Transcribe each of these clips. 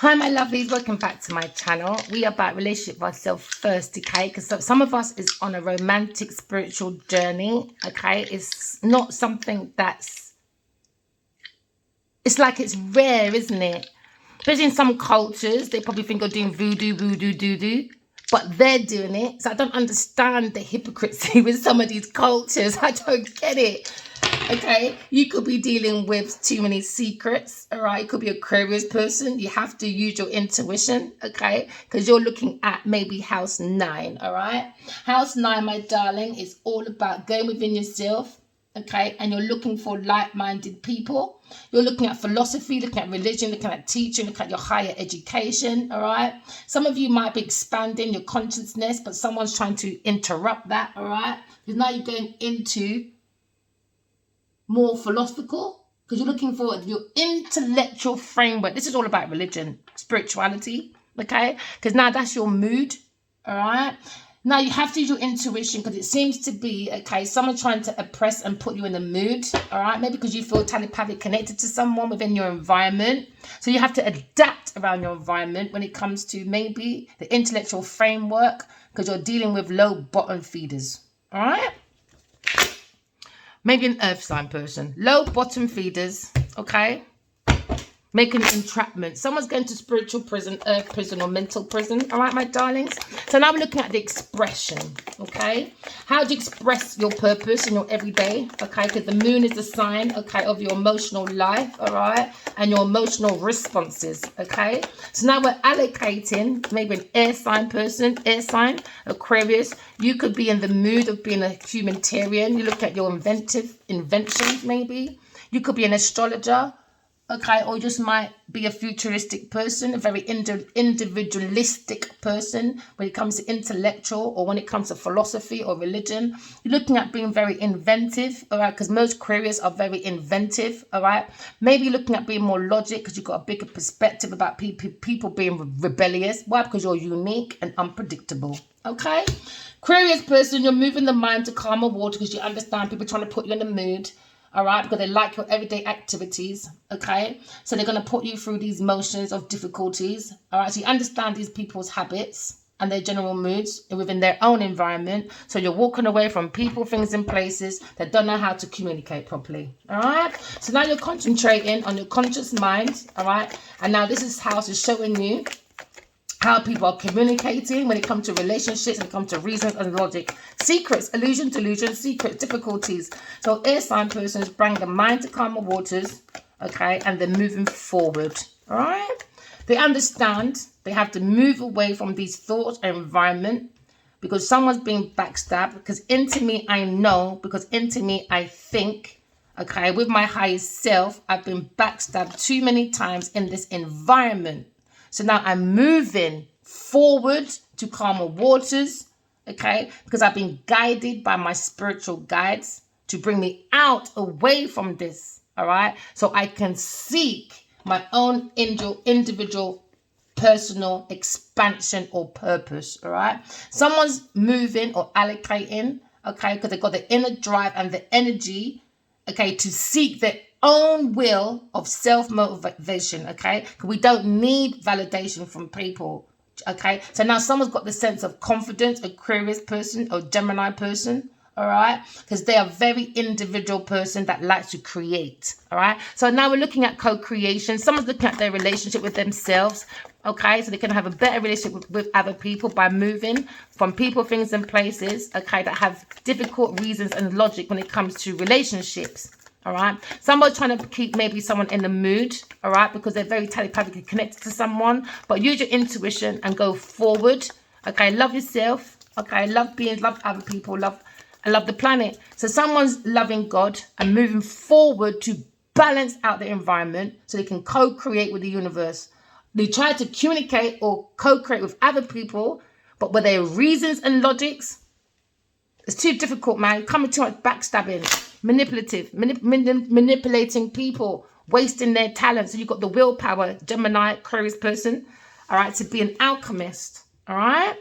Hi, my lovelies. Welcome back to my channel. We are about relationship with ourselves first, okay? Because some of us is on a romantic, spiritual journey, okay? It's not something that's... It's like it's rare, isn't it? Especially in some cultures, they probably think you're doing voodoo, doo-doo. But they're doing it. So I don't understand the hypocrisy with some of these cultures. I don't get it. Okay, you could be dealing with too many secrets, all right? You could be a Aquarius person. You have to use your intuition, okay? Because you're looking at maybe house 9, all right? House 9, my darling, is all about going within yourself, okay? And you're looking for like-minded people. You're looking at philosophy, looking at religion, looking at teaching, looking at your higher education, all right? Some of you might be expanding your consciousness, but someone's trying to interrupt that, all right? Because now you're going into more philosophical, because you're looking for your intellectual framework. This is all about religion, spirituality, okay? Because now that's your mood, all right? Now you have to use your intuition, because it seems to be, okay, someone trying to oppress and put you in the mood, all right? Maybe because you feel telepathic connected to someone within your environment. So you have to adapt around your environment when it comes to maybe the intellectual framework, because you're dealing with low bottom feeders, all right? Maybe an earth sign person. Low bottom feeders, okay? Making entrapment. Someone's going to spiritual prison, earth prison, or mental prison. All right, my darlings? So now we're looking at the expression, okay? How do you express your purpose in your everyday, okay? Because the moon is the sign, okay, of your emotional life, all right? And your emotional responses, okay? So now we're allocating maybe an air sign person, air sign, Aquarius. You could be in the mood of being a humanitarian. You look at your inventions, maybe. You could be an astrologer, okay, or just might be a futuristic person, a very individualistic person when it comes to intellectual, or when it comes to philosophy or religion. You're looking at being very inventive, all right, because most Aquarius are very inventive, all right. Maybe looking at being more logic, because you've got a bigger perspective about people being rebellious. Why? Because you're unique and unpredictable, okay. Aquarius person, you're moving the mind to calmer water, because you understand people trying to put you in the mood, all right, because they like your everyday activities, okay? So they're going to put you through these motions of difficulties, all right? So you understand these people's habits and their general moods within their own environment. So you're walking away from people, things, and places that don't know how to communicate properly, all right? So now you're concentrating on your conscious mind, all right? And now this house is showing you how people are communicating when it comes to relationships, when it comes to reasons and logic. Secrets, illusion, delusion, secrets, difficulties. So air sign persons bring the mind to calmer waters, okay, and they're moving forward, all right? They understand they have to move away from these thoughts and environment, because someone's being backstabbed, because into me I know, because into me I think, okay, with my highest self, I've been backstabbed too many times in this environment. So now I'm moving forward to calmer waters, okay? Because I've been guided by my spiritual guides to bring me out away from this, all right? So I can seek my own individual personal expansion or purpose, all right? Someone's moving or allocating, okay? Because they've got the inner drive and the energy, okay, to seek their own will of self-motivation, okay? We don't need validation from people, okay? So now someone's got the sense of confidence, Aquarius person or Gemini person, all right? Because they are a very individual person that likes to create, all right? So now we're looking at co-creation. Someone's looking at their relationship with themselves, okay? So they can have a better relationship with other people by moving from people, things, and places, okay, that have difficult reasons and logic when it comes to relationships. All right. Someone's trying to keep maybe someone in the mood. All right. Because they're very telepathically connected to someone. But use your intuition and go forward. Okay. Love yourself. Okay. Love other people. Love the planet. So someone's loving God and moving forward to balance out the environment so they can co-create with the universe. They try to communicate or co-create with other people, but with their reasons and logics, it's too difficult, man. Coming too much backstabbing. Manipulative, manipulating people, wasting their talent. So you've got the willpower, Gemini, Aquarius person, all right, to be an alchemist, all right?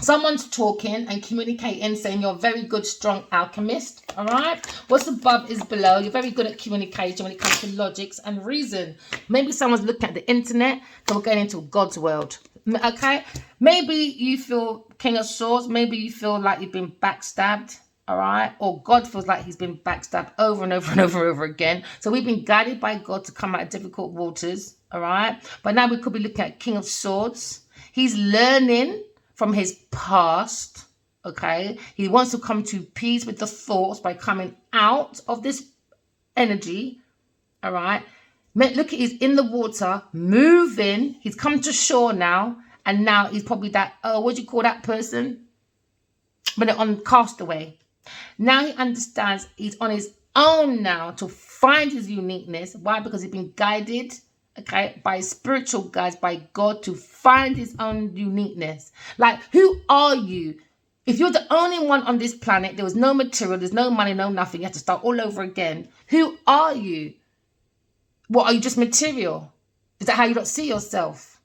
Someone's talking and communicating, saying you're a very good, strong alchemist. All right. What's above is below. You're very good at communication when it comes to logics and reason. Maybe someone's looking at the internet, so we're going into God's world. Okay. Maybe you feel King of Swords. Maybe you feel like you've been backstabbed. All right. Or God feels like he's been backstabbed over and over and over and over again. So we've been guided by God to come out of difficult waters. All right. But now we could be looking at King of Swords. He's learning from his past, okay? He wants to come to peace with the thoughts by coming out of this energy, all right? Look, he's in the water, moving. He's come to shore now, and now he's probably that, what do you call that person? But on castaway. Now he understands he's on his own now to find his uniqueness. Why? Because he's been guided, okay, by spiritual guides, by God, to find his own uniqueness. Like, who are you? If you're the only one on this planet, there was no material, there's no money, no nothing, you have to start all over again. Who are you? What, are you just material? Is that how you don't see yourself?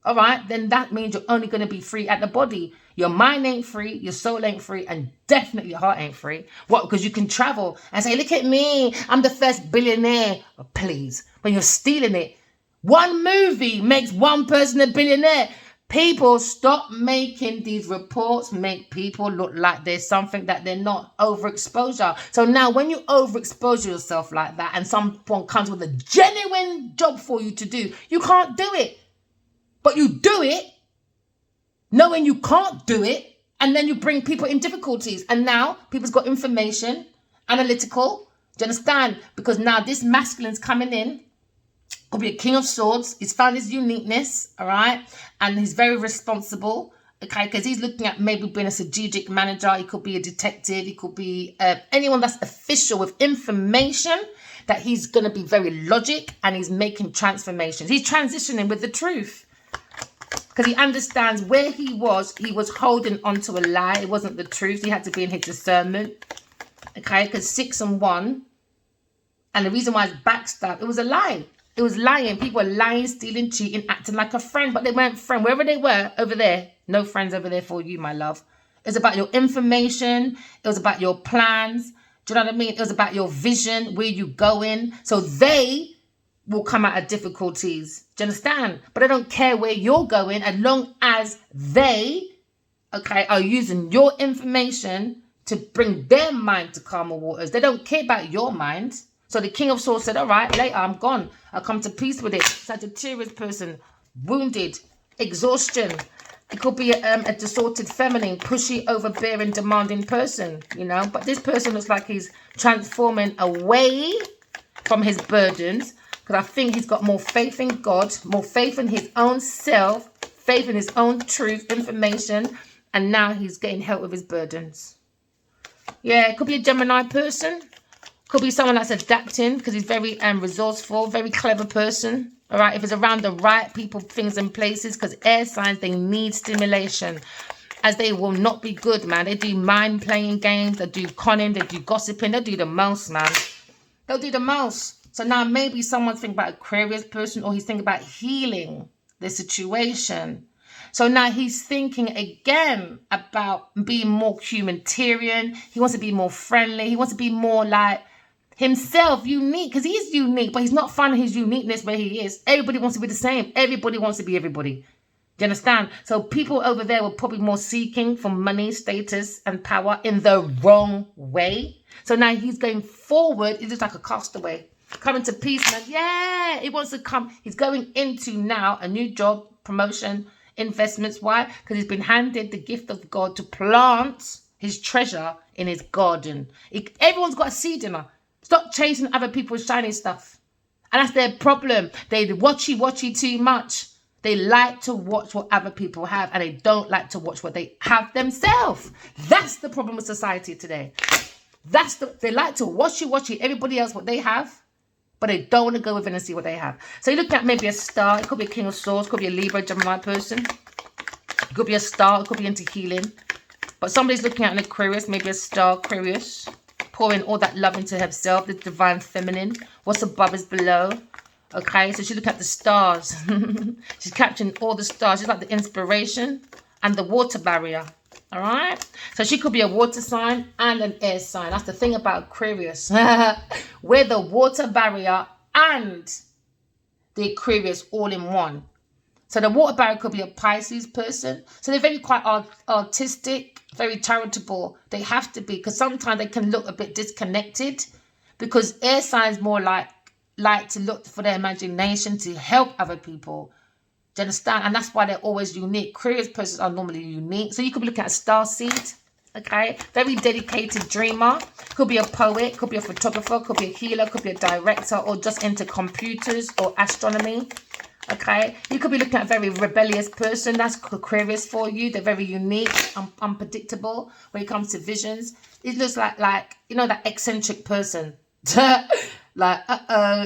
All right, then that means you're only going to be free at the body. Your mind ain't free, your soul ain't free, and definitely your heart ain't free. What? Because you can travel and say, look at me, I'm the first billionaire. Oh, please, when you're stealing it. One movie makes one person a billionaire. People, stop making these reports make people look like there's something that they're not. Overexposure. So now when you overexpose yourself like that and someone comes with a genuine job for you to do, you can't do it. But you do it knowing you can't do it, and then you bring people in difficulties. And now people's got information, analytical. Do you understand? Because now this masculine's coming in. Could be a King of Swords. He's found his uniqueness, all right? And he's very responsible, okay? Because he's looking at maybe being a strategic manager. He could be a detective. He could be anyone that's official with information, that he's going to be very logic, and he's making transformations. He's transitioning with the truth. Because he understands where he was holding onto a lie. It wasn't the truth. He had to be in his discernment. Okay, because 6 and 1. And the reason why it's backstab, it was a lie. It was lying. People were lying, stealing, cheating, acting like a friend. But they weren't friends. Wherever they were, over there, no friends over there for you, my love. It was about your information. It was about your plans. Do you know what I mean? It was about your vision, where you going. So they will come out of difficulties. Do you understand? But I don't care where you're going as long as they, okay, are using your information to bring their mind to calmer waters. They don't care about your mind. So the King of Swords said, all right, later, I'm gone. I'll come to peace with it. Sagittarius person, wounded, exhaustion. It could be a distorted feminine, pushy, overbearing, demanding person, you know. But this person looks like he's transforming away from his burdens, because I think he's got more faith in God, more faith in his own self, faith in his own truth, information, and now he's getting help with his burdens. Yeah, it could be a Gemini person. Could be someone that's adapting, because he's very resourceful, very clever person. All right, if it's around the right people, things and places, because air signs, they need stimulation, as they will not be good, man. They do mind-playing games, they do conning, they do gossiping, they do the most, man. They'll do the most. So now maybe someone's thinking about Aquarius person, or he's thinking about healing the situation. So now he's thinking again about being more humanitarian. He wants to be more friendly. He wants to be more like himself, unique, because he's unique, but he's not finding his uniqueness where he is. Everybody wants to be the same. Everybody wants to be everybody. Do you understand? So people over there were probably more seeking for money, status, and power in the wrong way. So now he's going forward. He's just like a castaway. Coming to peace, man. Yeah, he wants to come. He's going into now a new job, promotion, investments. Why? Because he's been handed the gift of God to plant his treasure in his garden. Everyone's got a seed in her. Stop chasing other people's shiny stuff. And that's their problem. They watchy too much. They like to watch what other people have, and they don't like to watch what they have themselves. That's the problem with society today. They like to watchy everybody else what they have, but they don't want to go within and see what they have. So you look at maybe a star. It could be a King of Swords. It could be a Libra, Gemini person. It could be a star. It could be into healing. But somebody's looking at an Aquarius, maybe a star Aquarius, pouring all that love into herself, the divine feminine. What's above is below. Okay, so she's looking at the stars. She's capturing all the stars. She's like the inspiration. and the water barrier. All right. So she could be a water sign and an air sign. That's the thing about Aquarius. We're the water barrier and the Aquarius all in one. So the water barrier could be a Pisces person. So they're very quite artistic, very charitable. They have to be, because sometimes they can look a bit disconnected, because air signs more like to look for their imagination to help other people. Do you understand? And that's why they're always unique. Aquarius persons are normally unique. So you could be looking at a star seed. Okay, very dedicated dreamer. Could be a poet, could be a photographer, could be a healer, could be a director, or just into computers or astronomy. Okay, you could be looking at a very rebellious person. That's Aquarius for you. They're very unique, unpredictable when it comes to visions. It looks like you know, that eccentric person. Like,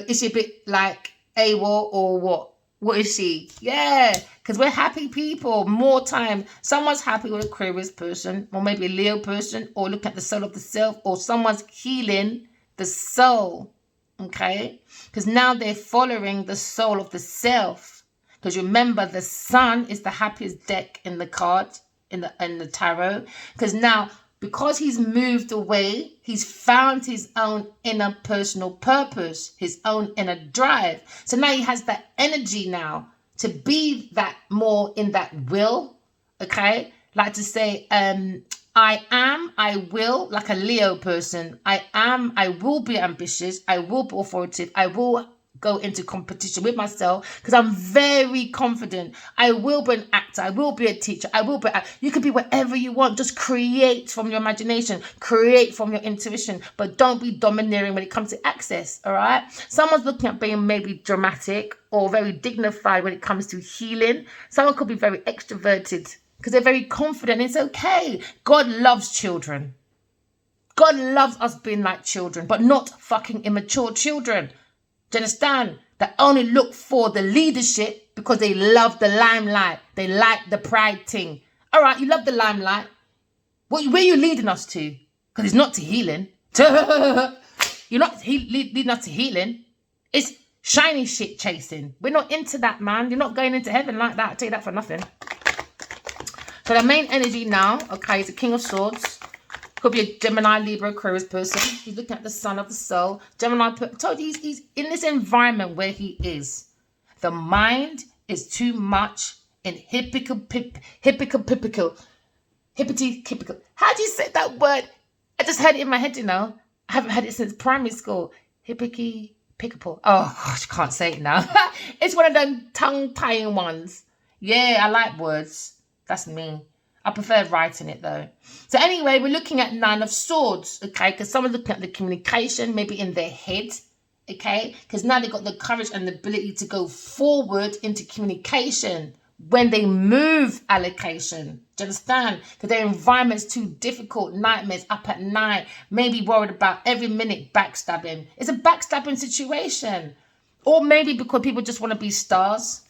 is she a bit like AWOL or what? What is she? Yeah, because we're happy people. More time, someone's happy with an Aquarius person, or maybe a Leo person, or look at the soul of the self, or someone's healing the soul. Okay, because now they're following the soul of the self. Because remember, the Sun is the happiest deck in the card in the tarot. Because now, because he's moved away, he's found his own inner personal purpose, his own inner drive. So now he has that energy now to be that more in that will. Okay, like to say, I will, like a Leo person. I will be ambitious. I will be authoritative. I will go into competition with myself because I'm very confident. I will be an actor. I will be a teacher. You can be whatever you want. Just create from your imagination. Create from your intuition. But don't be domineering when it comes to access, all right? Someone's looking at being maybe dramatic or very dignified when it comes to healing. Someone could be very extroverted because they're very confident. It's okay. God loves children. God loves us being like children, but not fucking immature children. Do you understand? That only look for the leadership because they love the limelight. They like the pride thing. All right, you love the limelight. Where are you leading us to? Because it's not to healing. You're not leading us to healing. It's shiny shit chasing. We're not into that, man. You're not going into heaven like that. I'll tell you that for nothing. So the main energy now, okay, is the King of Swords. Could be a Gemini, Libra, Aquarius person. He's looking at the sun of the soul. Gemini, told you he's in this environment where he is. The mind is too much in hippity. How do you say that word? I just heard it in my head, you know. I haven't heard it since primary school. Hippity-pickable. Oh, gosh, I can't say it now. It's one of them tongue-tying ones. Yeah, I like words. That's me. I prefer writing it though. So anyway, we're looking at Nine of Swords, okay? Because someone's looking at the communication, maybe in their head, okay? Because now they've got the courage and the ability to go forward into communication when they move allocation. Do you understand? Because their environment's too difficult, nightmares, up at night, maybe worried about every minute backstabbing. It's a backstabbing situation. Or maybe because people just want to be stars.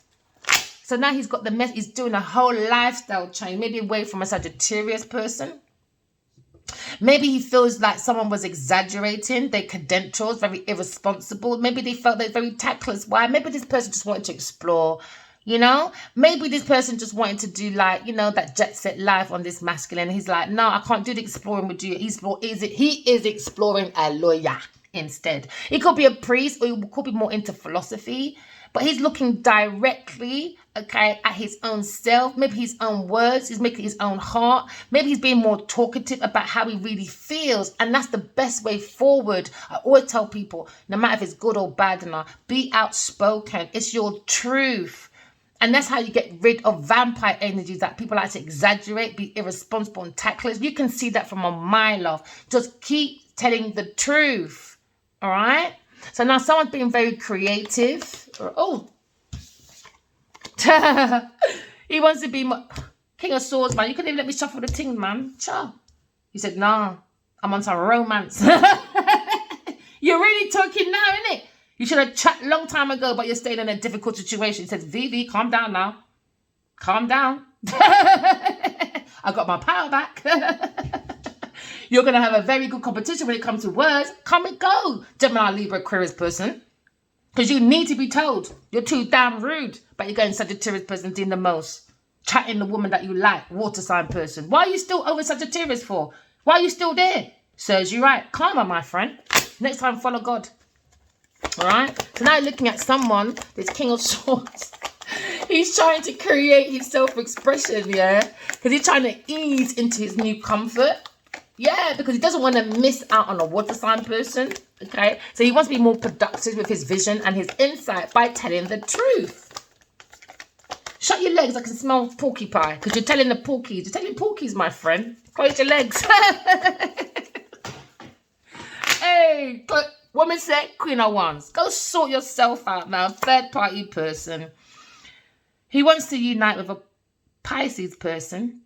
So now he's got he's doing a whole lifestyle change, maybe away from a Sagittarius person. Maybe he feels like someone was exaggerating their credentials, very irresponsible. Maybe they felt they're very tactless. Why? Maybe this person just wanted to explore, you know? Maybe this person just wanted to do like, you know, that jet set life on this masculine. He's like, no, I can't do the exploring with you. He is exploring a lawyer instead. He could be a priest, or he could be more into philosophy. But he's looking directly, okay, at his own self, maybe his own words. He's making his own heart. Maybe he's being more talkative about how he really feels. And that's the best way forward. I always tell people, no matter if it's good or bad, be outspoken. It's your truth. And that's how you get rid of vampire energies that people like to exaggerate, be irresponsible and tactless. You can see that from a mile off. Just keep telling the truth, all right? So now someone's being very creative. He wants to be King of Swords, man. You couldn't even let me shuffle the thing, man. Sure. He said, nah, I'm on some romance. You're really talking now, innit? You should have chat long time ago, but you're staying in a difficult situation. He says, Vivi, calm down now. Calm down. I got my power back. You're going to have a very good competition when it comes to words. Come and go, Gemini, Libra, Aquarius person. Because you need to be told. You're too damn rude. But you're going Sagittarius person doing the most. chatting the woman that you like, water sign person. Why are you still over Sagittarius for? Why are you still there? Serves you right. Karma, my friend. Next time, follow God. All right? So now you're looking at someone, this King of Swords. He's trying to create his self-expression, yeah? Because he's trying to ease into his new comfort. Yeah, because he doesn't want to miss out on a water sign person, okay? So he wants to be more productive with his vision and his insight by telling the truth. Shut your legs, I can smell porky pie, because you're telling the porkies. You're telling porkies, my friend. Close your legs. Hey, woman said, Queen of Wands. Go sort yourself out now, third-party person. He wants to unite with a Pisces person.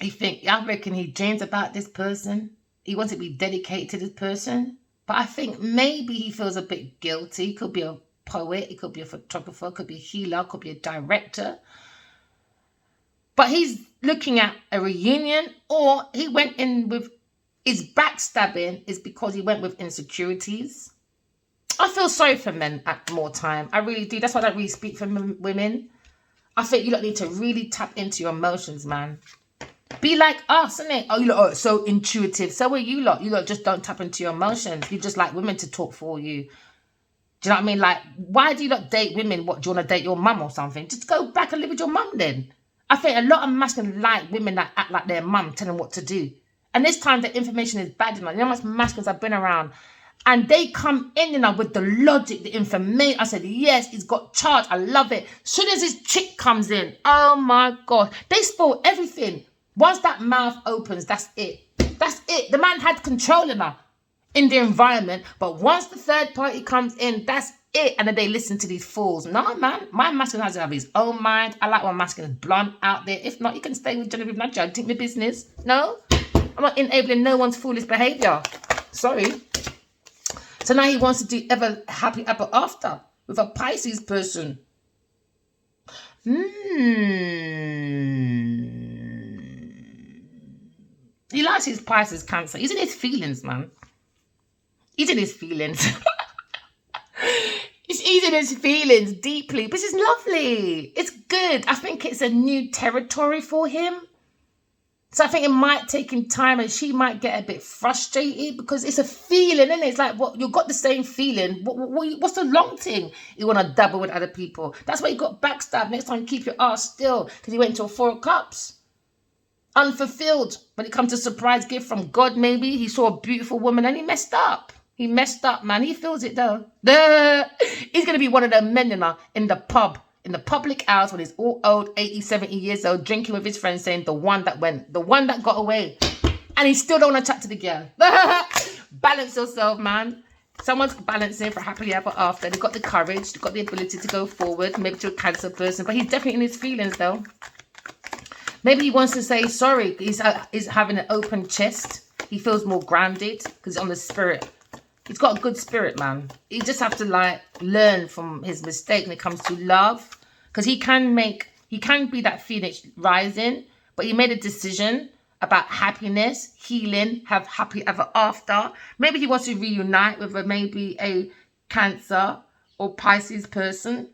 I reckon he dreams about this person. He wants to be dedicated to this person. But I think maybe he feels a bit guilty. Could be a poet, it could be a photographer, could be a healer, could be a director. But he's looking at a reunion, or he went in with his backstabbing is because he went with insecurities. I feel sorry for men at more time. I really do. That's why I don't really speak for women. I think you lot need to really tap into your emotions, man. Be like us, innit? Oh, you lot are so intuitive. So are you lot. You lot just don't tap into your emotions. You just like women to talk for you. Do you know what I mean? Like, why do you not date women? What, do you want to date your mum or something? Just go back and live with your mum then. I think a lot of masculines like women that act like their mum, telling them what to do. And this time the information is bad enough. You know how much masculines I've been around? And they come in, you know, with the logic, the information. I said, yes, he's got charge. I love it. As soon as this chick comes in, oh my God, they spoil everything. Once that mouth opens, that's it. That's it. The man had control in her, in the environment. But once the third party comes in, that's it. And then they listen to these fools. No, man. My masculine has to have his own mind. I like my masculine blunt out there. If not, you can stay with Genevieve Nudge. I take my business. No, I'm not enabling no one's foolish behavior. Sorry. So now he wants to do happy ever after with a Pisces person. He likes his Pisces Cancer. He's in his feelings, man. He's in his feelings. He's in his feelings deeply. But it's lovely. It's good. I think it's a new territory for him. So I think it might take him time, and she might get a bit frustrated because it's a feeling, isn't it? It's like, what, you've got the same feeling. What's the long thing? You want to dabble with other people. That's why you got backstabbed. Next time, keep your ass still, because he went to a 4 of Cups. Unfulfilled. When it comes to surprise gift from God, maybe. He saw a beautiful woman and he messed up. He messed up, man. He feels it, though. He's going to be one of them men in the pub. In the public house when he's all old, 80, 70 years old, drinking with his friends, saying the one that went, the one that got away. And he still don't want to chat to the girl. Balance yourself, man. Someone's balancing for happily ever after. They've got the courage, they've got the ability to go forward, maybe to a Cancer person, but he's definitely in his feelings, though. Maybe he wants to say sorry. He's having an open chest. He feels more grounded because he's on the spirit. He's got a good spirit, man. You just have to like learn from his mistake when it comes to love. Because he can be that phoenix rising, but he made a decision about happiness, healing, have happy ever after. Maybe he wants to reunite with maybe a Cancer or Pisces person.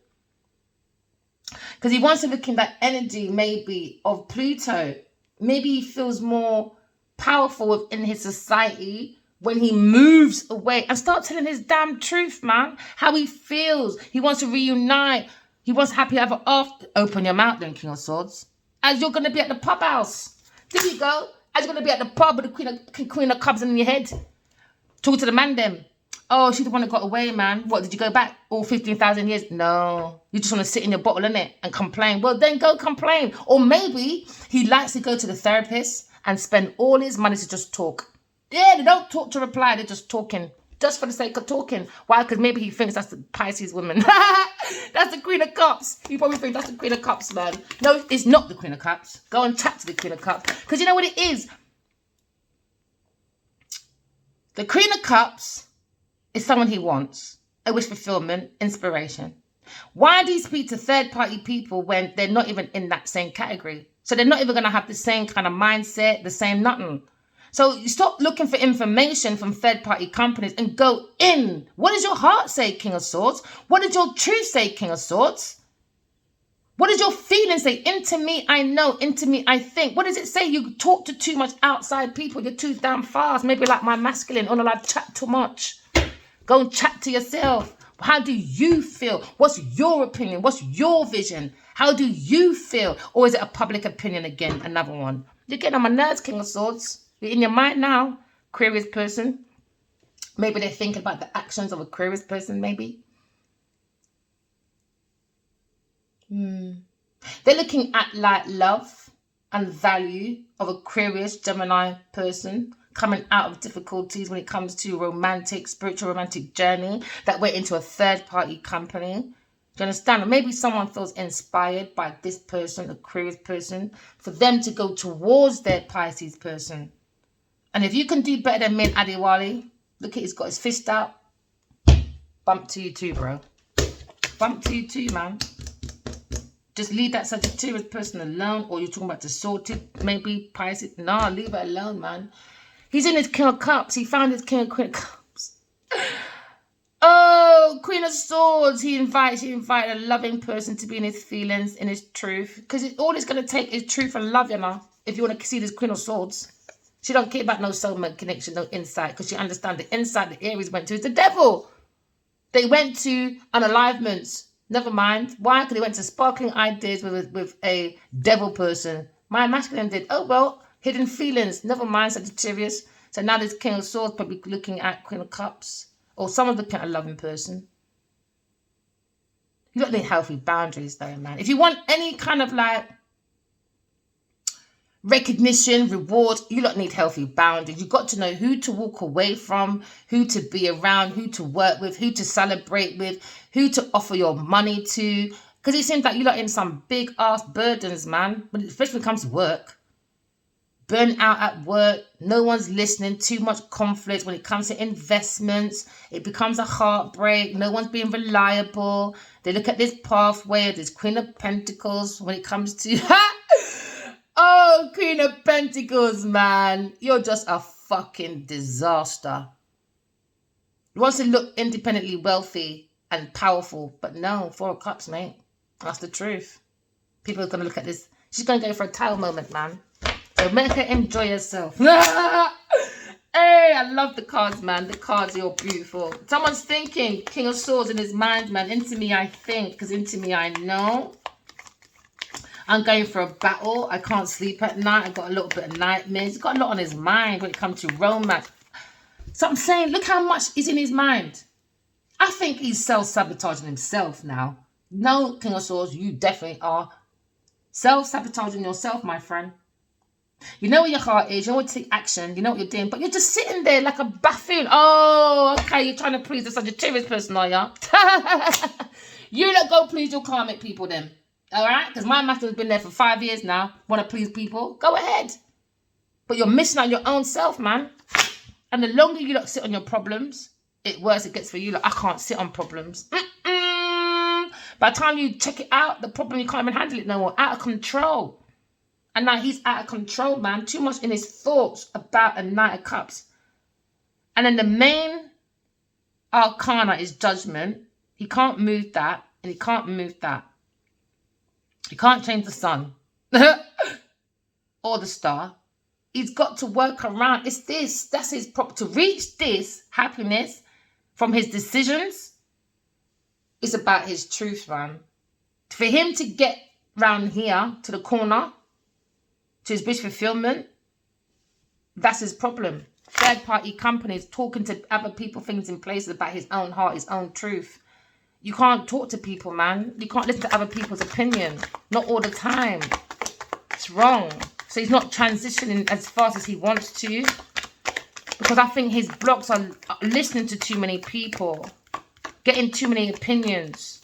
Because he wants to look in that energy maybe of Pluto. Maybe he feels more powerful within his society when he moves away and start telling his damn truth, man. How he feels. He wants to reunite. He wants happy ever after. Open your mouth then, King of Swords. As you're going to be at the pub house. There you go. As you're going to be at the pub with the Queen of Cups in your head. Talk to the man then. Oh, she's the one that got away, man. What, did you go back all 15,000 years? No. You just want to sit in your bottle, innit? And complain. Well, then go complain. Or maybe he likes to go to the therapist and spend all his money to just talk. Yeah, they don't talk to reply. They're just talking. Just for the sake of talking. Why? Because maybe he thinks that's the Pisces woman. That's the Queen of Cups. You probably think that's the Queen of Cups, man. No, it's not the Queen of Cups. Go and chat to the Queen of Cups. Because you know what it is? The Queen of Cups is someone he wants. A wish fulfillment, inspiration. Why do you speak to third-party people when they're not even in that same category? So they're not even going to have the same kind of mindset, the same nothing. So you stop looking for information from third-party companies and go in. What does your heart say, King of Swords? What does your truth say, King of Swords? What does your feeling say? Into me, I know. Into me, I think. What does it say? You talk to too much outside people. You're too damn fast. Maybe like my masculine. Or I chat too much. Go and chat to yourself. How do you feel? What's your opinion? What's your vision? How do you feel? Or is it a public opinion again? Another one. You're getting on my nerves, King of Swords. You're in your mind now, Aquarius person. Maybe they're thinking about the actions of Aquarius person, maybe. They're looking at like love and value of Aquarius, Gemini person coming out of difficulties when it comes to romantic, spiritual romantic journey that went into a third party company. Do you understand? Or maybe someone feels inspired by this person, Aquarius person, for them to go towards their Pisces person. And if you can do better than me and Adiwali, look at he's got his fist out. Bump to you too, bro. Bump to you too, man. Just leave that Sagittarius person alone. Or you're talking about the sorted, maybe Pisces. No, leave it alone, man. He's in his King of Cups. He found his King of Queen of Cups. Oh, Queen of Swords. He invited a loving person to be in his feelings, in his truth. Because all it's going to take is truth and love, you know. If you want to see this Queen of Swords. She don't care about no soulmate connection, no insight. Because she understands the insight the Aries went to is the devil. They went to unalivements. Never mind. Why? Because they went to sparkling ideas with a devil person. My masculine did. Oh, well, hidden feelings. Never mind, Sagittarius. So now this King of Swords probably looking at Queen of Cups. Or someone's looking at a loving person. You don't need healthy boundaries though, man. If you want any kind of like recognition, reward, you don't need healthy boundaries. You've got to know who to walk away from, who to be around, who to work with, who to celebrate with, who to offer your money to. Because it seems like you're in some big ass burdens, man. Especially when it comes to work. Burn out at work. No one's listening. Too much conflict when it comes to investments. It becomes a heartbreak. No one's being reliable. They look at this pathway, this Queen of Pentacles when it comes to... Oh, Queen of Pentacles, man. You're just a fucking disaster. You want to look independently wealthy and powerful, but no, Four of Cups, mate. That's the truth. People are going to look at this. She's going to go for a towel moment, man. So make her enjoy herself. Hey, I love the cards, man. The cards are all beautiful. Someone's thinking, King of Swords in his mind, man. Into me, I think, because into me, I know. I'm going for a battle. I can't sleep at night. I've got a little bit of nightmares. He's got a lot on his mind when it comes to romance. So I'm saying, look how much is in his mind. I think he's self-sabotaging himself now. No, King of Swords, you definitely are self-sabotaging yourself, my friend. You know where your heart is. You want to take action. You know what you're doing. But you're just sitting there like a buffoon. Oh, okay. You're trying to please the Sagittarius person, are you? You let go please your karmic people then. All right? Because my master has been there for 5 years now. Want to please people? Go ahead. But you're missing out your own self, man. And the longer you sit on your problems, it worse it gets for you. Like, I can't sit on problems. By the time you check it out, the problem, you can't even handle it no more. Out of control. And now he's out of control, man. Too much in his thoughts about a Knight of Cups. And then the main arcana is Judgment. He can't move that. And he can't move that. He can't change the sun. Or the star. He's got to work around. It's this. That's his problem. To reach this happiness from his decisions, it's about his truth, man. For him to get round here to the corner, to his wish fulfillment, that's his problem. Third party companies talking to other people, things in places about his own heart, his own truth. You can't talk to people, man. You can't listen to other people's opinion. Not all the time. It's wrong. So he's not transitioning as fast as he wants to. Because I think his blocks are listening to too many people. Getting too many opinions.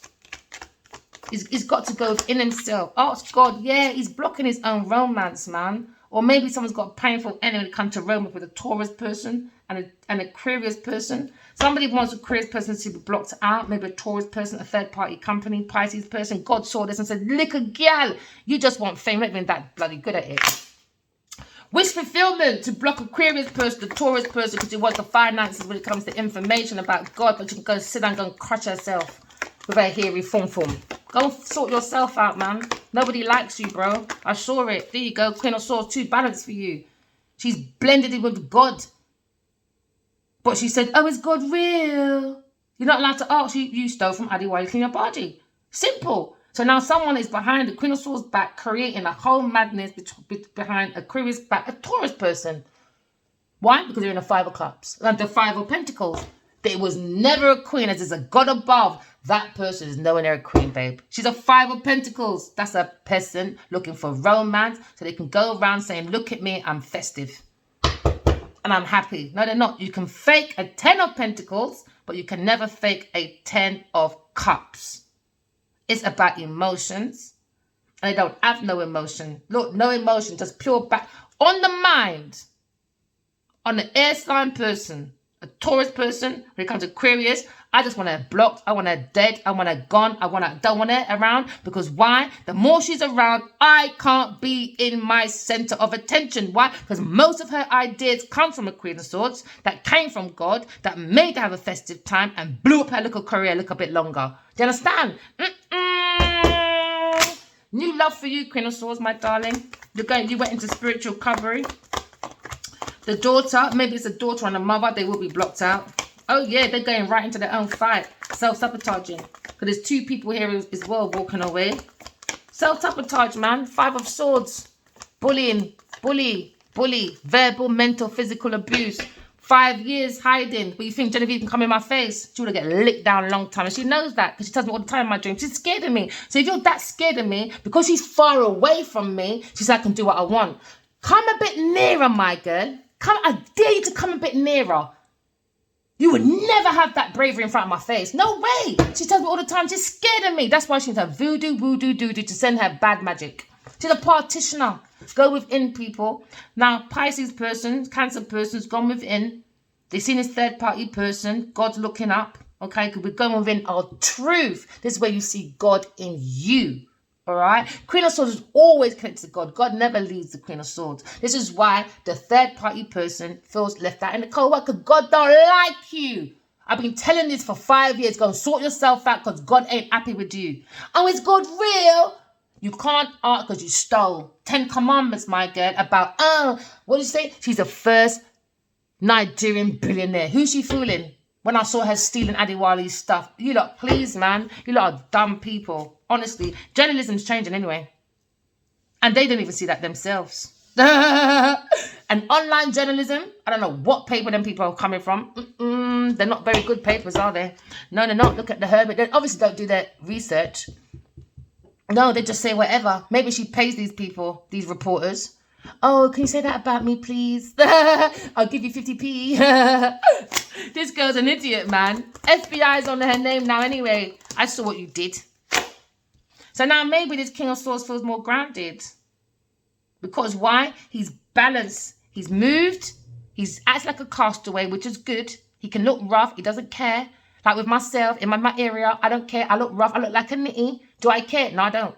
He's got to go in himself. Ask God, yeah, he's blocking his own romance, man. Or maybe someone's got a painful enemy when it comes to romance with a Taurus person and an Aquarius person. Somebody wants an Aquarius person to be blocked out. Maybe a Taurus person, a third party company, Pisces person. God saw this and said, look a gal, you just want fame. Not even that bloody good at it. Wish fulfillment to block Aquarius person, the Taurus person, because he wants the finances when it comes to information about God, but you can go sit down and go and crush herself. with her hairy form. Go sort yourself out, man. Nobody likes you, bro. I saw it. There you go. Queen of Swords, too balanced for you. She's blended in with God. But she said, oh, is God real? You're not allowed to ask. You stole from Adi, why you clean your body? Simple. So now someone is behind the Queen of Swords back, creating a whole madness behind Aquarius back, a Taurus person. Why? Because they're in the Five of Cups. And the Five of Pentacles. There was never a queen, as there's a God above. That person is nowhere near a queen, babe. She's a Five of Pentacles. That's a person looking for romance, so they can go around saying, look at me, I'm festive. And I'm happy. No, they're not. You can fake a 10 of Pentacles, but you can never fake a 10 of Cups. It's about emotions. And they don't have no emotion. Look, no emotion, just pure back. On the mind, on the air sign person, a Taurus person, when it comes to Aquarius, I just want her blocked. I want her dead. I want her gone. Don't want her around. Because why? The more she's around, I can't be in my center of attention. Why? Because most of her ideas come from a Queen of Swords that came from God, that made her have a festive time and blew up her little career a little bit longer. Do you understand? New love for you, Queen of Swords, my darling. You went into spiritual recovery. The daughter, maybe it's a daughter and a mother, they will be blocked out. Oh yeah, they're going right into their own fight. Self-sabotaging. Because there's two people here as well walking away. Self-sabotage, man. Five of Swords. Bullying. Bully. Verbal, mental, physical abuse. 5 years hiding. But you think Genevieve can come in my face? She would have get licked down a long time. And she knows that because she tells me all the time in my dreams. She's scared of me. So if you're that scared of me, because she's far away from me, she said I can do what I want. Come a bit nearer, my girl. I dare you to come a bit nearer. You would never have that bravery in front of my face. No way. She tells me all the time she's scared of me. That's why she needs her voodoo, doo-doo to send her bad magic. She's a partitioner. Go within, people. Now, Pisces person, Cancer person's gone within. They've seen this third-party person. God's looking up. Okay, because we're going within our truth. This is where you see God in you. All right. Queen of Swords is always connected to God. God never leaves the Queen of Swords. This is why the third party person feels left out in the cold world, because God don't like you. I've been telling this for 5 years. Go and sort yourself out because God ain't happy with you. Oh, is God real? You can't ask because you stole 10 commandments, my girl, about, what did you say? She's the first Nigerian billionaire. Who's she fooling? When I saw her stealing Adiwali's stuff. You lot, please, man. You lot are dumb people. Honestly, journalism's changing anyway. And they don't even see that themselves. And online journalism, I don't know what paper them people are coming from. They're not very good papers, are they? No, they're not. Look at the Hermit. They obviously don't do their research. No, they just say whatever. Maybe she pays these people, these reporters. Oh, can you say that about me, please? I'll give you 50p. This girl's an idiot, man. FBI's on her name now anyway. I saw what you did. So now maybe this King of Swords feels more grounded. Because why? He's balanced. He's moved. He's acts like a castaway, which is good. He can look rough. He doesn't care. Like with myself, in my area, I don't care. I look rough. I look like a nitty. Do I care? No, I don't.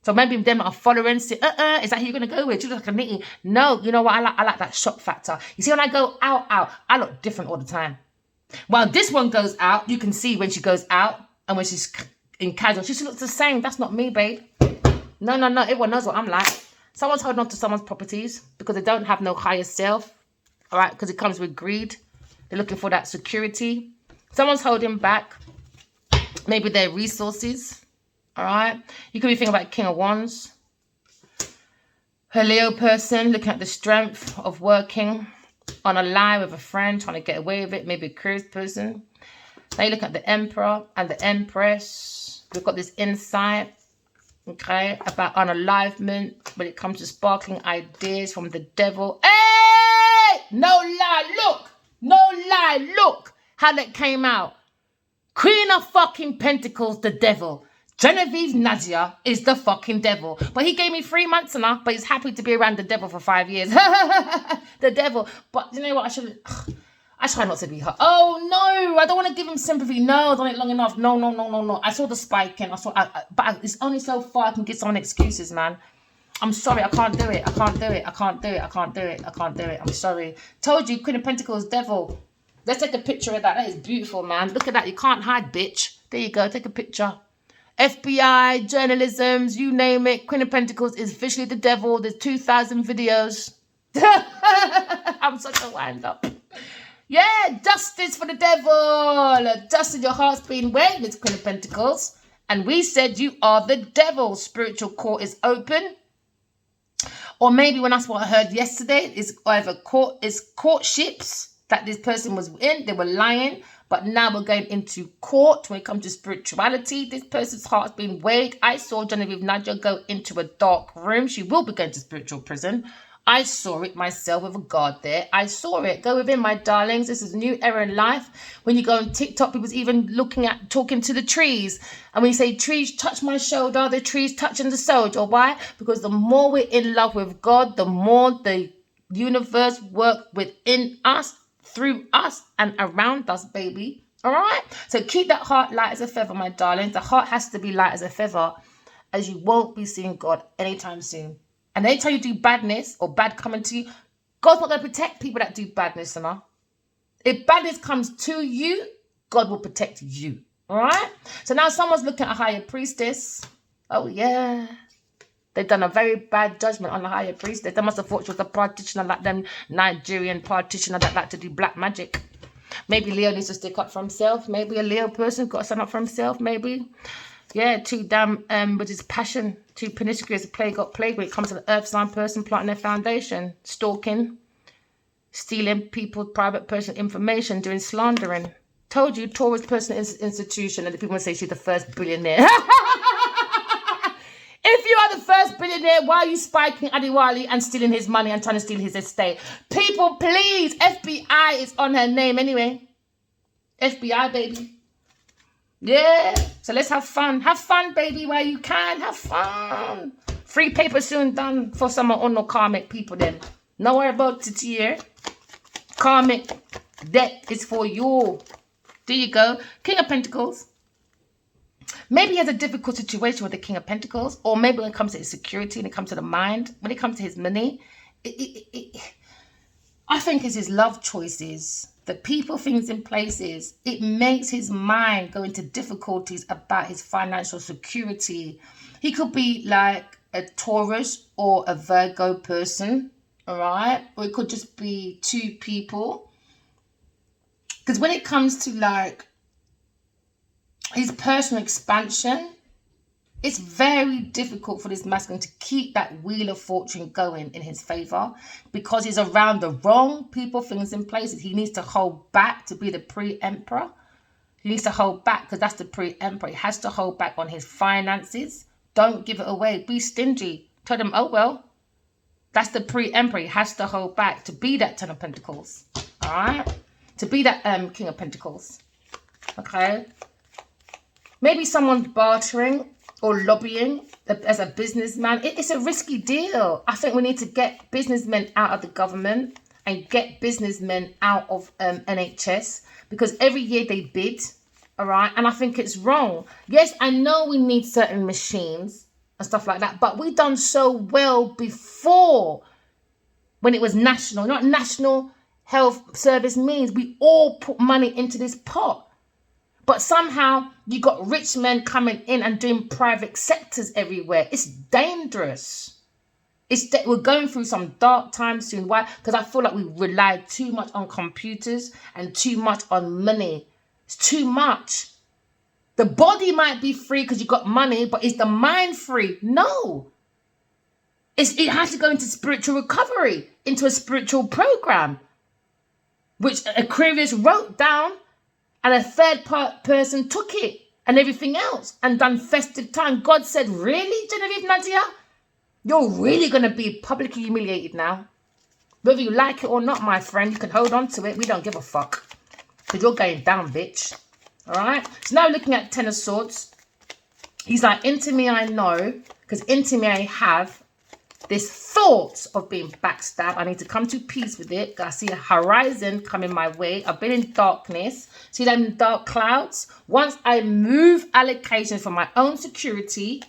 So maybe them that are following say, is that who you're going to go with? You look like a nitty. No, you know what? I like that shock factor. You see, when I go out, I look different all the time. While this one goes out, you can see when she goes out and when she's in casual, she looks the same. That's not me, babe. No. Everyone knows what I'm like. Someone's holding on to someone's properties because they don't have no higher self. All right, because it comes with greed. They're looking for that security. Someone's holding back maybe their resources. All right. You could be thinking about King of Wands. Her Leo person looking at the strength of working on a lie with a friend, trying to get away with it. Maybe a curious person. Now you look at the Emperor and the Empress. We've got this insight, okay, about unalivement when it comes to sparkling ideas from the devil. Hey! No lie, look! No lie, look how that came out. Queen of fucking Pentacles, the devil. Genevieve Nadia is the fucking devil. But he gave me 3 months enough, but he's happy to be around the devil for 5 years. The devil. But you know what? I try not to be her. Oh, no. I don't want to give him sympathy. No, I've done it long enough. No. I saw the spike and but it's only so far I can give someone excuses, man. I'm sorry. I can't do it. I'm sorry. Told you, Queen of Pentacles, devil. Let's take a picture of that. That is beautiful, man. Look at that. You can't hide, bitch. There you go. Take a picture. FBI, journalisms, you name it. Queen of Pentacles is officially the devil. There's 2,000 videos. I'm such a wind-up. Yeah, justice for the devil. Justice, your heart's been waiting, Miss Queen of Pentacles. And we said you are the devil. Spiritual court is open. Or maybe when that's what I heard yesterday, is either courtships that this person was in. They were lying. But now we're going into court when it comes to spirituality. This person's heart's been weighed. I saw Genevieve Nadia go into a dark room. She will be going to spiritual prison. I saw it myself with a guard there. I saw it. Go within, my darlings. This is a new era in life. When you go on TikTok, people's even talking to the trees. And when you say, trees touch my shoulder, the trees touching the soldier. Why? Because the more we're in love with God, the more the universe works within us, through us, and around us, baby. All right? So keep that heart light as a feather, my darlings. The heart has to be light as a feather, as you won't be seeing God anytime soon. And anytime you do badness or bad coming to you, God's not going to protect people that do badness, enough. If badness comes to you, God will protect you. All right? So now someone's looking at a higher priestess. Oh, yeah. They've done a very bad judgment on the higher priestess. They must have thought she was a practitioner like them Nigerian practitioner that like to do black magic. Maybe Leo needs to stick up for himself. Maybe a Leo person got to stand up for himself, maybe. Yeah, too damn with his passion, too promiscuous, play got played when it comes to the earth sign person planting their foundation, stalking, stealing people's private personal information, doing slandering. Told you, Taurus person institution, and the people say she's the first billionaire. If you are the first billionaire, why are you spiking Adiwali and stealing his money and trying to steal his estate? People, please, FBI is on her name anyway. FBI, baby. Yeah, so let's have fun. Have fun, baby, while you can. Have fun. Free paper soon done for some of no karmic people then. Don't worry about it here. Karmic debt is for you. There you go. King of Pentacles. Maybe he has a difficult situation with the King of Pentacles. Or maybe when it comes to his security, when it comes to the mind, when it comes to his money. I think it's his love choices. The people, things, and places, it makes his mind go into difficulties about his financial security. He could be like a Taurus or a Virgo person, all right? Or it could just be two people. Because when it comes to like his personal expansion, it's very difficult for this masculine to keep that wheel of fortune going in his favor because he's around the wrong people, things, and places. He needs to hold back to be the pre-emperor. He needs to hold back because that's the pre-emperor. He has to hold back on his finances. Don't give it away. Be stingy. Tell them, oh, well, that's the pre-emperor. He has to hold back to be that Ten of Pentacles. All right? To be that King of Pentacles. Okay? Maybe someone's bartering or lobbying as a businessman. It's a risky deal. I think we need to get businessmen out of the government and get businessmen out of NHS because every year they bid, all right? And I think it's wrong. Yes, I know we need certain machines and stuff like that, but we done so well before when it was national. You know what National Health Service means? We all put money into this pot. But somehow you got rich men coming in and doing private sectors everywhere. It's dangerous. We're going through some dark times soon. Why? Because I feel like we rely too much on computers and too much on money. It's too much. The body might be free because you got money, but is the mind free? No. It has to go into spiritual recovery, into a spiritual program, which Aquarius wrote down. And a third person took it and everything else and done festive time. God said, really, Genevieve Nadia? You're really going to be publicly humiliated now. Whether you like it or not, my friend, you can hold on to it. We don't give a fuck. Because you're going down, bitch. All right? So now looking at Ten of Swords. He's like, into me I know. Because into me I have this thought of being backstabbed. I need to come to peace with it. I see a horizon coming my way. I've been in darkness. See them dark clouds? Once I move allocations for my own security,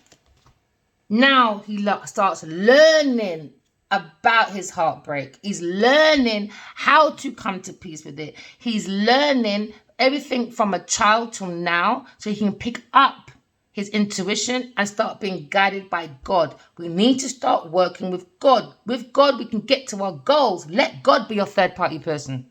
now he starts learning about his heartbreak. He's learning how to come to peace with it. He's learning everything from a child till now, so he can pick up his intuition and start being guided by God. We need to start working with God. With God, we can get to our goals. Let God be your third party person.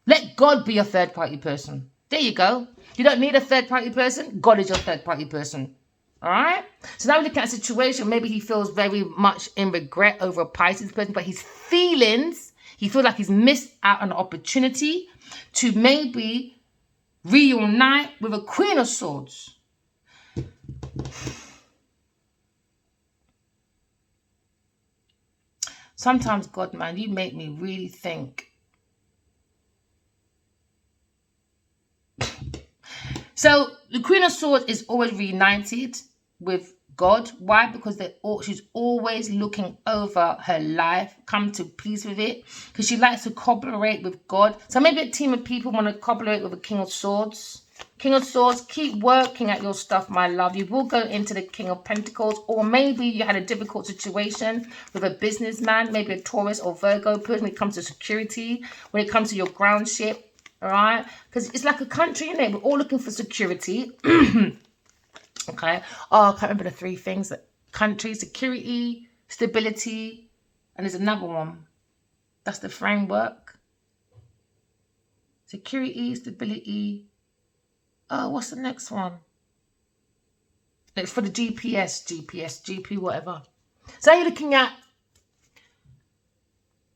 Let God be your third party person. There you go. You don't need a third party person. God is your third party person. All right. So now we look at a situation. Maybe he feels very much in regret over a Pisces person, but his feelings, he feels like he's missed out on an opportunity to maybe reunite with a Queen of Swords. Sometimes, God, man, you make me really think. So the Queen of Swords is always reunited with God. Why? Because she's always looking over her life, come to peace with it, because she likes to collaborate with God. So maybe a team of people want to collaborate with a King of Swords. King of Swords, keep working at your stuff, my love. You will go into the King of Pentacles, or maybe you had a difficult situation with a businessman, maybe a Taurus or Virgo person when it comes to security, when it comes to your ground ship. All right, because it's like a country, isn't it? We're all looking for security. Okay. Oh, I can't remember the three things: that country, security, stability, and there's another one. That's the framework. Security, stability. Oh, what's the next one? It's for the GP, whatever. So you're looking at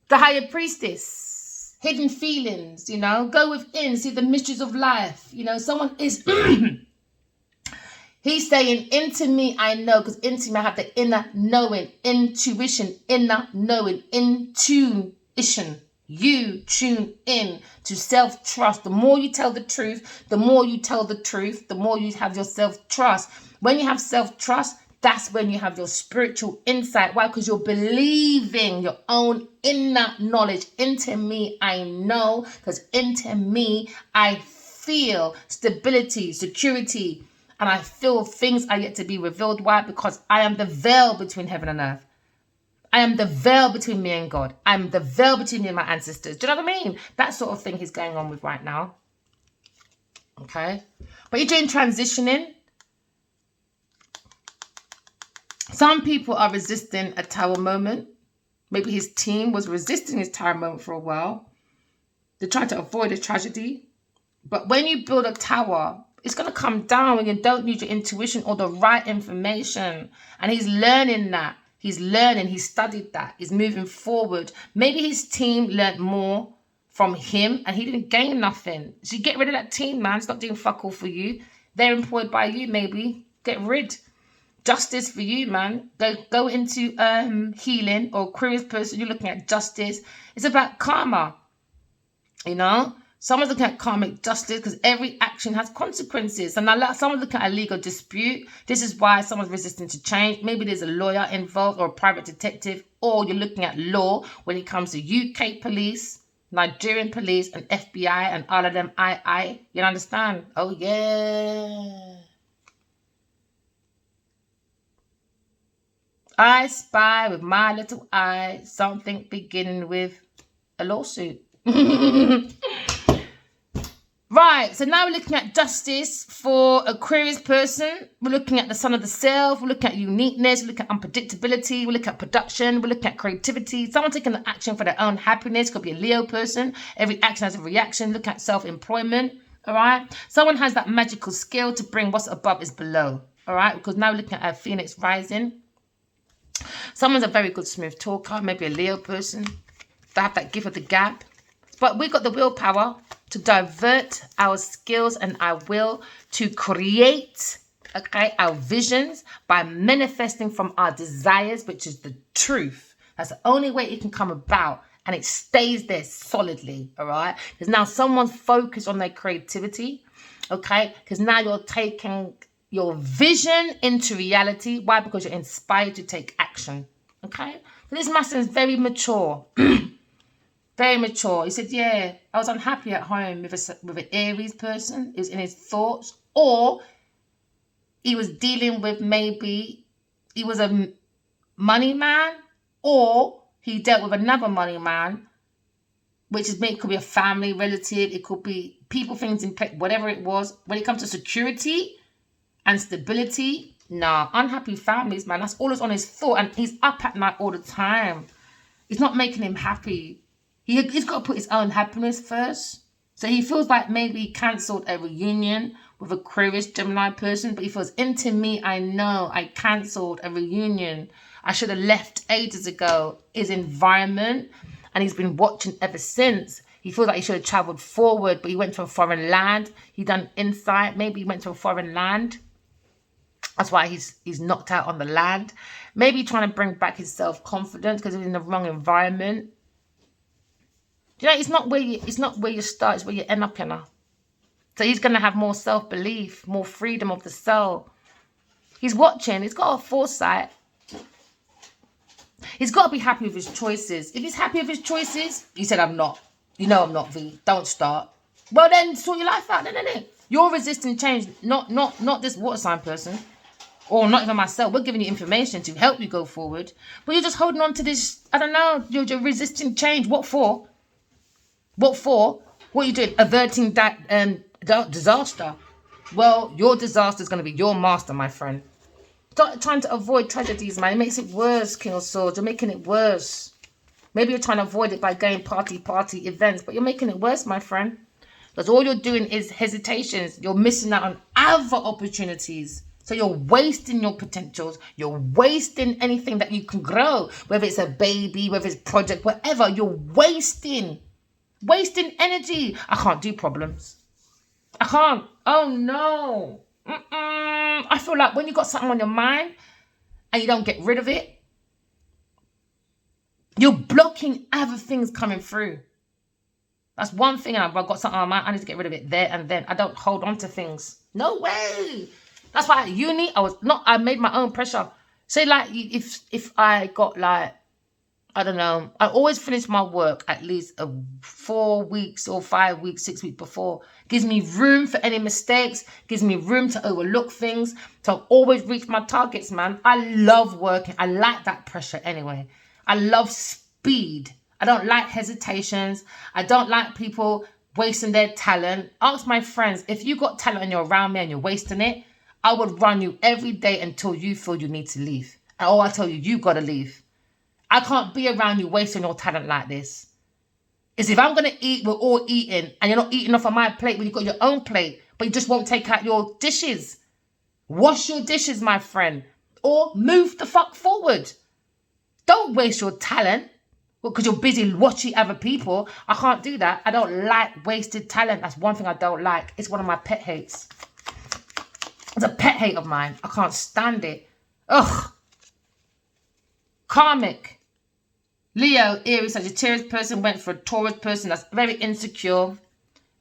the higher priestess. Hidden feelings, you know, go within, see the mysteries of life. You know, someone is, he's saying, into me, I know, because into me, I have the inner knowing, intuition, inner knowing, intuition. You tune in to self-trust. The more you tell the truth, the more you tell the truth, the more you have your self-trust. When you have self-trust, that's when you have your spiritual insight. Why? Because you're believing your own inner knowledge. Into me, I know, because into me, I feel stability, security, and I feel things are yet to be revealed. Why? Because I am the veil between heaven and earth. I am the veil between me and God. I'm the veil between me and my ancestors. Do you know what I mean? That sort of thing he's going on with right now. Okay? But you're doing transitioning. Some people are resisting a tower moment. Maybe his team was resisting his tower moment for a while. They tried to avoid a tragedy. But when you build a tower, it's going to come down when you don't use your intuition or the right information. And he's learning that. He's learning. He studied that. He's moving forward. Maybe his team learned more from him and he didn't gain nothing. So you get rid of that team, man. It's not doing fuck all for you. They're employed by you, maybe. Get rid. Justice for you, man. Go into healing or Aquarius person. You're looking at justice. It's about karma. You know, someone's looking at karmic justice because every action has consequences. And now someone's looking at a legal dispute. This is why someone's resisting to change. Maybe there's a lawyer involved or a private detective, or you're looking at law when it comes to UK police, Nigerian police, and FBI, and all of them. You understand? Oh yeah. I spy with my little eye something beginning with a lawsuit. Right, so now we're looking at justice for Aquarius person. We're looking at the sun of the self. We're looking at uniqueness. We're looking at unpredictability. We're looking at production. We're looking at creativity. Someone taking the action for their own happiness. Could be a Leo person. Every action has a reaction. Look at self-employment. All right. Someone has that magical skill to bring what's above is below. All right. Because now we're looking at a Phoenix rising. Someone's a very good smooth talker. Maybe a Leo person. They have that gift of the gab. But we've got the willpower to divert our skills and our will to create, okay, our visions by manifesting from our desires, which is the truth. That's the only way it can come about, and it stays there solidly, all right? Because now someone's focused on their creativity, okay? Because now you're taking your vision into reality. Why? Because you're inspired to take action, okay? So this master is very mature. Very mature. He said, yeah, I was unhappy at home with an Aries person. It was in his thoughts. Or he was dealing with, maybe he was a money man, or he dealt with another money man, which is maybe, it could be a family relative. It could be people, things in place, whatever it was. When it comes to security and stability, nah, unhappy families, man, that's always on his thought. And he's up at night all the time. It's not making him happy. He's got to put his own happiness first. So he feels like maybe he cancelled a reunion with a Aquarius Gemini person, but he feels, into me, I know I cancelled a reunion. I should have left ages ago. His environment, and he's been watching ever since. He feels like he should have travelled forward, but he went to a foreign land. He done insight. Maybe he went to a foreign land. That's why he's knocked out on the land. Maybe trying to bring back his self-confidence because he's in the wrong environment. You know, it's not where you start, it's where you end up, you know. So he's going to have more self-belief, more freedom of the soul. He's watching. He's got a foresight. He's got to be happy with his choices. If he's happy with his choices, he said, I'm not. You know I'm not, V. Don't start. Well, then sort your life out. No. You're resisting change, not this water sign person. Or not even myself. We're giving you information to help you go forward. But you're just holding on to this, I don't know, you're resisting change. What for? What for? What are you doing? Averting that disaster. Well, your disaster is going to be your master, my friend. Stop trying to avoid tragedies, man. It makes it worse, King of Swords. You're making it worse. Maybe you're trying to avoid it by going party events, but you're making it worse, my friend. Because all you're doing is hesitations. You're missing out on other opportunities. So you're wasting your potentials. You're wasting anything that you can grow. Whether it's a baby, whether it's project, whatever. You're wasting energy. I can't do problems. I can't. Oh, no. I feel like when you got something on your mind and you don't get rid of it, you're blocking other things coming through. That's one thing. I've got something on my mind. I need to get rid of it there and then. I don't hold on to things. No way. That's why at uni, I made my own pressure. Say like, if I got like, I don't know, I always finish my work at least 4 weeks or 5 weeks, 6 weeks before. Gives me room for any mistakes. Gives me room to overlook things. To always reach my targets, man. I love working. I like that pressure anyway. I love speed. I don't like hesitations. I don't like people wasting their talent. Ask my friends, if you got talent and you're around me and you're wasting it, I would run you every day until you feel you need to leave. Or I tell you, you got to leave. I can't be around you wasting your talent like this. It's if I'm going to eat, we're all eating. And you're not eating off of my plate when you've got your own plate. But you just won't take out your dishes. Wash your dishes, my friend. Or move the fuck forward. Don't waste your talent. Because you're busy watching other people. I can't do that. I don't like wasted talent. That's one thing I don't like. It's one of my pet hates. It's a pet hate of mine. I can't stand it. Ugh. Karmic. Leo, Aries, Sagittarius person went for a Taurus person that's very insecure.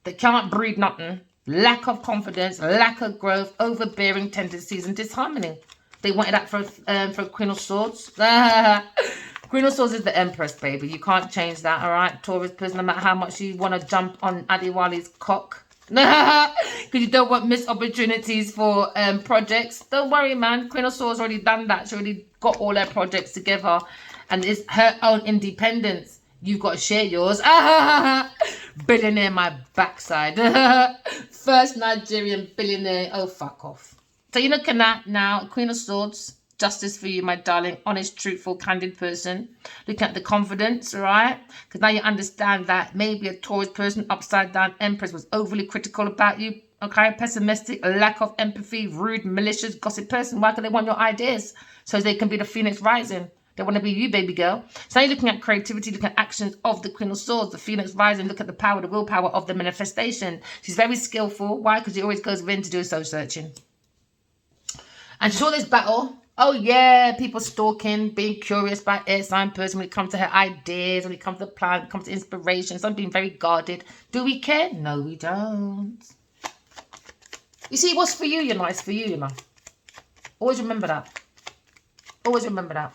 They can't breathe nothing. Lack of confidence, lack of growth, overbearing tendencies and disharmony. They wanted that for Queen of Swords. Queen of Swords is the Empress, baby. You can't change that, all right? Taurus person, no matter how much you want to jump on Adiwali's cock. Because you don't want missed opportunities for projects. Don't worry, man. Queen of Swords already done that. She already got all her projects together. And it's her own independence. You've got to share yours. Billionaire, my backside. First Nigerian billionaire. Oh, fuck off. So you're looking at now, Queen of Swords. Justice for you, my darling. Honest, truthful, candid person. Looking at the confidence, all right? Because now you understand that maybe a Taurus person, upside down Empress, was overly critical about you. Okay? Pessimistic, a lack of empathy, rude, malicious, gossip person. Why? Because they want your ideas. So they can be the Phoenix rising. They want to be you, baby girl. So now you're looking at creativity, looking at actions of the Queen of Swords, the Phoenix rising. Look at the power, the willpower of the manifestation. She's very skillful. Why? Because she always goes within to do soul searching. And she saw this battle. Oh, yeah, people stalking, being curious about air sign person when it comes to her ideas, when it comes to plan, when it comes to inspiration. Some being very guarded. Do we care? No, we don't. You see, what's for you, you know, it's for you, you know. Always remember that. Always remember that.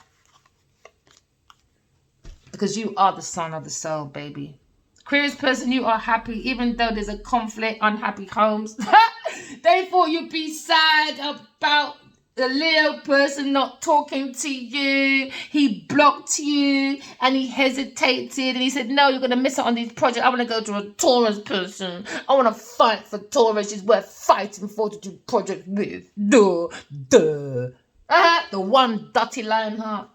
Because you are the sun of the soul, baby. Aquarius person, you are happy, even though there's a conflict, unhappy homes. They thought you'd be sad about The Leo person not talking to you, he blocked you and he hesitated and he said, no, you're going to miss out on these projects. I want to go to a Taurus person. I want to fight for Taurus. She's worth fighting for to do projects with. Duh. The one dirty Lionheart.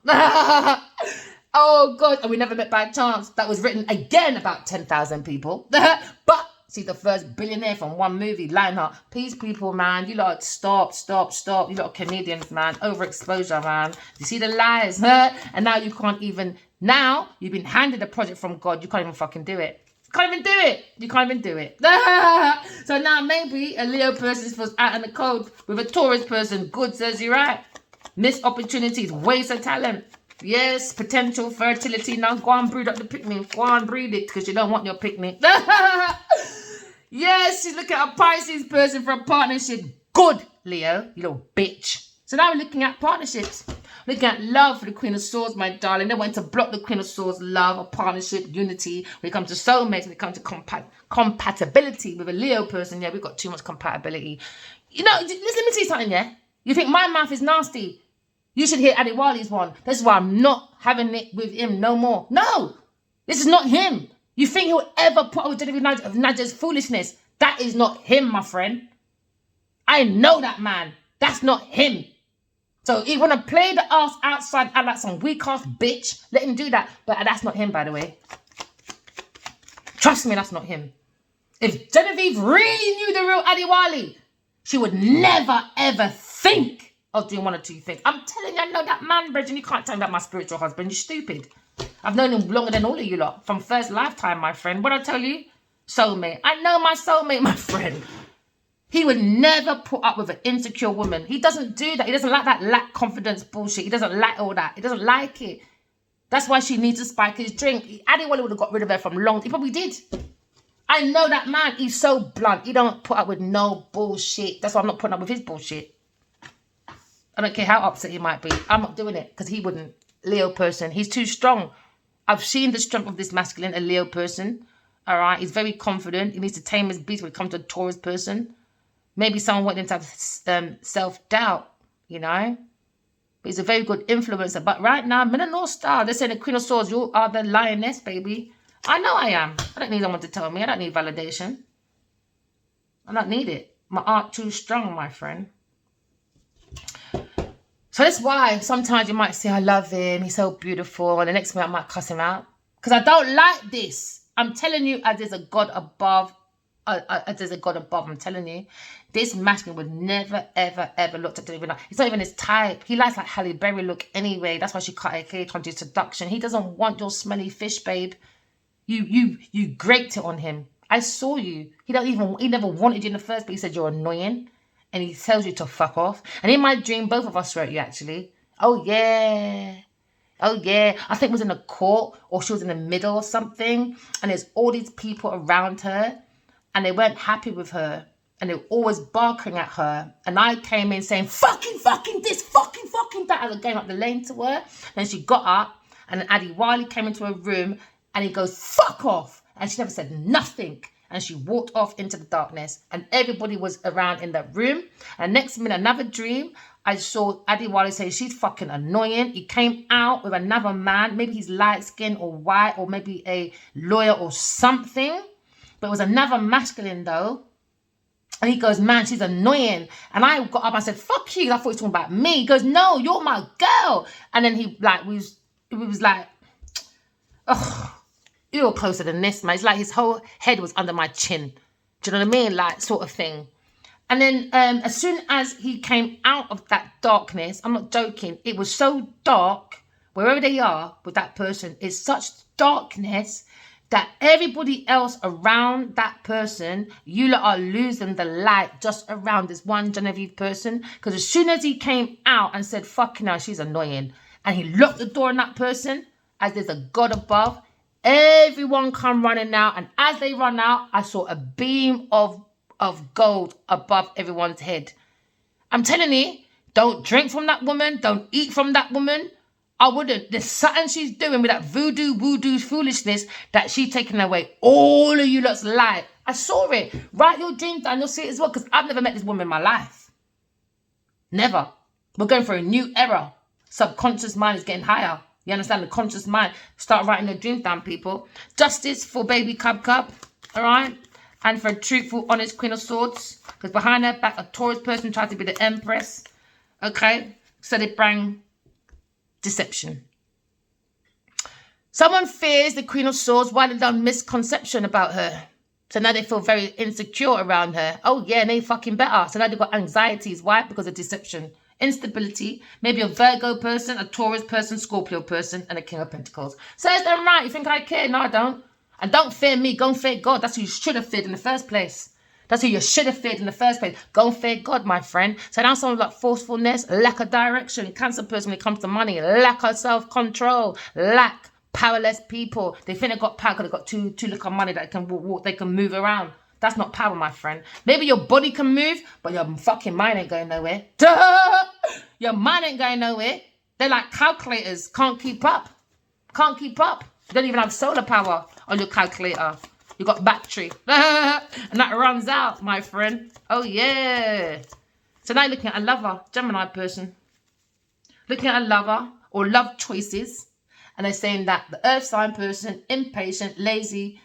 Oh, God. And we never met by chance. That was written again about 10,000 people. But see, the first billionaire from one movie, Lionheart. Peace, people, man. You lot, stop. You lot comedians, man. Overexposure, man. You see the lies, and now you can't even. Now you've been handed a project from God. You can't even fucking do it. You can't even do it. So now maybe a Leo person was out in the cold with a Taurus person. Good says you're right. Missed opportunities, waste of talent. Yes, potential fertility. Now go and breed up the picnic. Go and breed it because you don't want your picnic. Yes, she's looking at a Pisces person for a partnership. Good, Leo, you little bitch. So now we're looking at partnerships. Looking at love for the Queen of Swords, my darling. They went to block the Queen of Swords, love, a partnership, unity. When it comes to soulmates, when it comes to compatibility with a Leo person, yeah, we've got too much compatibility. You know, let me tell you something, yeah? You think my mouth is nasty? You should hear Adewale's one. That's why I'm not having it with him no more. No, this is not him. You think he'll ever put up with Nadia's foolishness? That is not him, my friend. I know that man. That's not him. So if you want to play the ass outside out like some weak ass bitch, let him do that. But that's not him, by the way. Trust me, that's not him. If Genevieve really knew the real Adewale, she would never ever think of doing one or two things. I'm telling you, I know that man, Bridget. You can't tell me about my spiritual husband. You're stupid. I've known him longer than all of you lot. From first lifetime, my friend. What I tell you? Soulmate. I know my soulmate, my friend. He would never put up with an insecure woman. He doesn't do that. He doesn't like that lack confidence bullshit. He doesn't like all that. He doesn't like it. That's why she needs to spike his drink. Adewale would have got rid of her from long. He probably did. I know that man. He's so blunt. He don't put up with no bullshit. That's why I'm not putting up with his bullshit. I don't care how upset he might be. I'm not doing it because he wouldn't. Leo person. He's too strong. I've seen the strength of this masculine, a Leo person. All right. He's very confident. He needs to tame his beast when it comes to a Taurus person. Maybe someone wanting him to have self-doubt, you know. But he's a very good influencer. But right now, I'm in a North Star. They're saying the Queen of Swords, you are the lioness, baby. I know I am. I don't need someone to tell me. I don't need validation. I don't need it. My heart too strong, my friend. So that's why sometimes you might say, I love him. He's so beautiful. And the next minute I might cuss him out. Because I don't like this. I'm telling you, as there's a God above. There's a God above, I'm telling you. This masculine would never, ever, ever look at David. It's not even his type. He likes like Halle Berry look anyway. That's why she cut her hair trying to do seduction. He doesn't want your smelly fish, babe. You grate it on him. I saw you. He never wanted you in the first place. He said you're annoying. And he tells you to fuck off. And in my dream, both of us wrote you actually. Oh yeah. I think it was in a court or she was in the middle or something. And there's all these people around her. And they weren't happy with her. And they were always barking at her. And I came in saying, fucking this, fucking that. I was going up the lane to her. Then she got up. And then Adewale came into her room. And he goes, fuck off. And she never said nothing. And she walked off into the darkness. And everybody was around in that room. And next minute, another dream. I saw Adewale say, she's fucking annoying. He came out with another man. Maybe he's light skinned or white. Or maybe a lawyer or something. But it was another masculine though. And he goes, man, she's annoying. And I got up and said, fuck you. I thought he was talking about me. He goes, no, you're my girl. And then he was like, ugh, you're closer than this, man. It's like his whole head was under my chin. Do you know what I mean? Like sort of thing. And then as soon as he came out of that darkness, I'm not joking, it was so dark, wherever they are with that person, it's such darkness that everybody else around that person, you lot are losing the light just around this one Genevieve person. Because as soon as he came out and said, fucking hell, she's annoying, and he locked the door on that person, as there's a God above, everyone come running out. And as they run out, I saw a beam of gold above everyone's head. I'm telling you, don't drink from that woman. Don't eat from that woman. I wouldn't. There's something she's doing with that voodoo foolishness that she's taking away all of you lot's life. I saw it. Write your dreams down. You'll see it as well. Because I've never met this woman in my life. Never. We're going for a new era. Subconscious mind is getting higher. You understand? The conscious mind. Start writing your dreams down, people. Justice for baby Cub. All right? And for a truthful, honest Queen of Swords. Because behind her back, a Taurus person tried to be the Empress. Okay? So they bring deception. Someone fears the Queen of Swords. Why they done misconception about her? So now they feel very insecure around her. Oh, yeah, and they fucking better. So now they've got anxieties. Why? Because of deception. Instability. Maybe a Virgo person, a Taurus person, Scorpio person, and a King of Pentacles. Says them right. You think I care? No, I don't. And don't fear me. Go and fear God. That's who you should have feared in the first place. That's who you should have feared in the first place. Go and fear God, my friend. So now someone like forcefulness, lack of direction. Cancer person when it comes to money. Lack of self-control. Lack. Powerless people. They think they got power because they got too little money that can walk, they can move around. That's not power, my friend. Maybe your body can move, but your fucking mind ain't going nowhere. Duh! Your mind ain't going nowhere. They're like calculators. Can't keep up. Can't keep up. You don't even have solar power on your calculator. You got battery. And that runs out, my friend. Oh, yeah. So now you're looking at a lover. Gemini person. Looking at a lover or love choices. And they're saying that the earth sign person, impatient, lazy,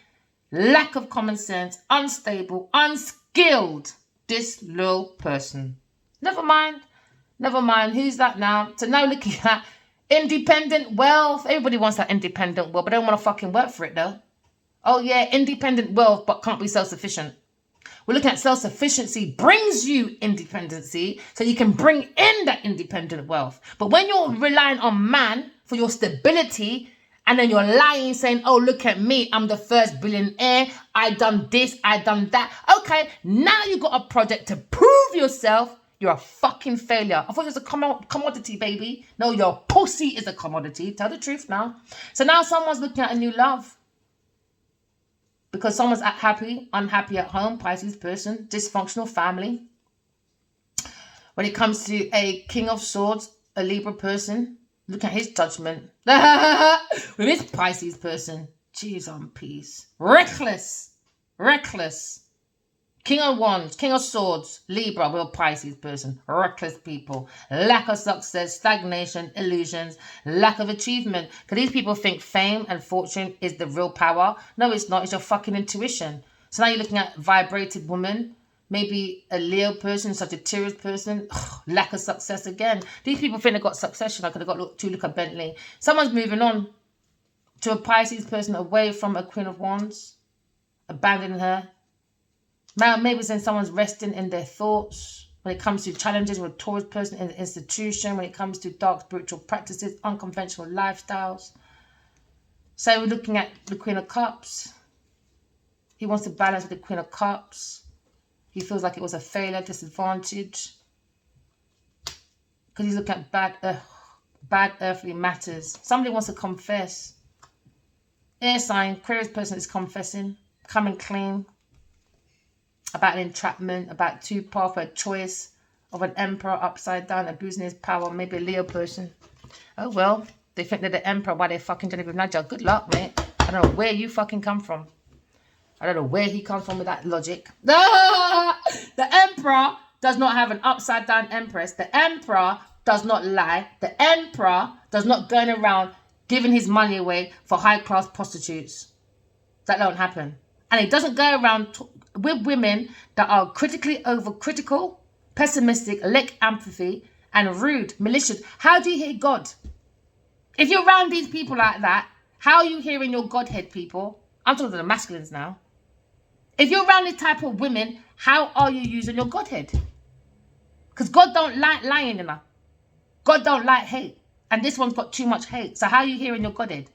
lack of common sense, unstable, unskilled, disloyal person. Never mind. Never mind. Who's that now? So now looking at independent wealth. Everybody wants that independent wealth, but they don't want to fucking work for it though. Oh yeah, independent wealth, but can't be self-sufficient. We're looking at self-sufficiency brings you independency, so you can bring in that independent wealth. But when you're relying on man for your stability, and then you're lying, saying, oh, look at me, I'm the first billionaire, I done this, I done that. Okay, now you got a project to prove yourself. You're a fucking failure. I thought it was a commodity, baby. No, your pussy is a commodity. Tell the truth now. So now someone's looking at a new love. Because someone's unhappy at home, Pisces person, dysfunctional family. When it comes to a King of Swords, a Libra person, look at his judgment. With his Pisces person, jeez on peace. Reckless. King of Wands, King of Swords, Libra, with a Pisces person. Reckless people. Lack of success, stagnation, illusions, lack of achievement. Because these people think fame and fortune is the real power. No, it's not. It's your fucking intuition. So now you're looking at vibrated woman. Maybe a Leo person, Sagittarius person. Ugh, lack of success again. These people think they got succession. I could have got to look at Bentley. Someone's moving on to a Pisces person away from a Queen of Wands. Abandoning her. Now, maybe then someone's resting in their thoughts when it comes to challenges with a Taurus person in the institution, when it comes to dark spiritual practices, unconventional lifestyles. So we're looking at the Queen of Cups. He wants to balance with the Queen of Cups. He feels like it was a failure, disadvantage. Because he's looking at bad earthly matters. Somebody wants to confess. Air sign, Aquarius person is confessing, coming clean. About an entrapment, about two pathway choice of an emperor upside down, abusing his power, maybe a Leo person. Oh well, they think they're the emperor while they're fucking Jennifer Nadja. Good luck, mate. I don't know where you fucking come from. I don't know where he comes from with that logic. The emperor does not have an upside down empress. The emperor does not lie. The emperor does not go around giving his money away for high class prostitutes. That don't happen. And he doesn't go around with women that are critically overcritical, pessimistic, lack empathy, and rude, malicious. How do you hear God? If you're around these people like that, how are you hearing your Godhead, people? I'm talking to the masculines now. If you're around this type of women, how are you using your Godhead? Because God don't like lying enough. God don't like hate. And this one's got too much hate. So how are you hearing your Godhead?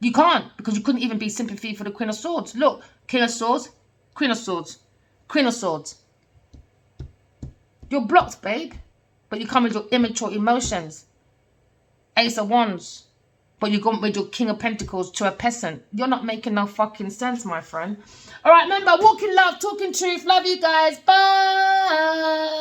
You can't, because you couldn't even be sympathy for the Queen of Swords. Look, King of Swords, Queen of Swords, Queen of Swords. You're blocked, babe. But you come with your immature emotions. Ace of Wands. But you go with your King of Pentacles to a peasant. You're not making no fucking sense, my friend. All right, remember, walking love, talking truth. Love you guys. Bye.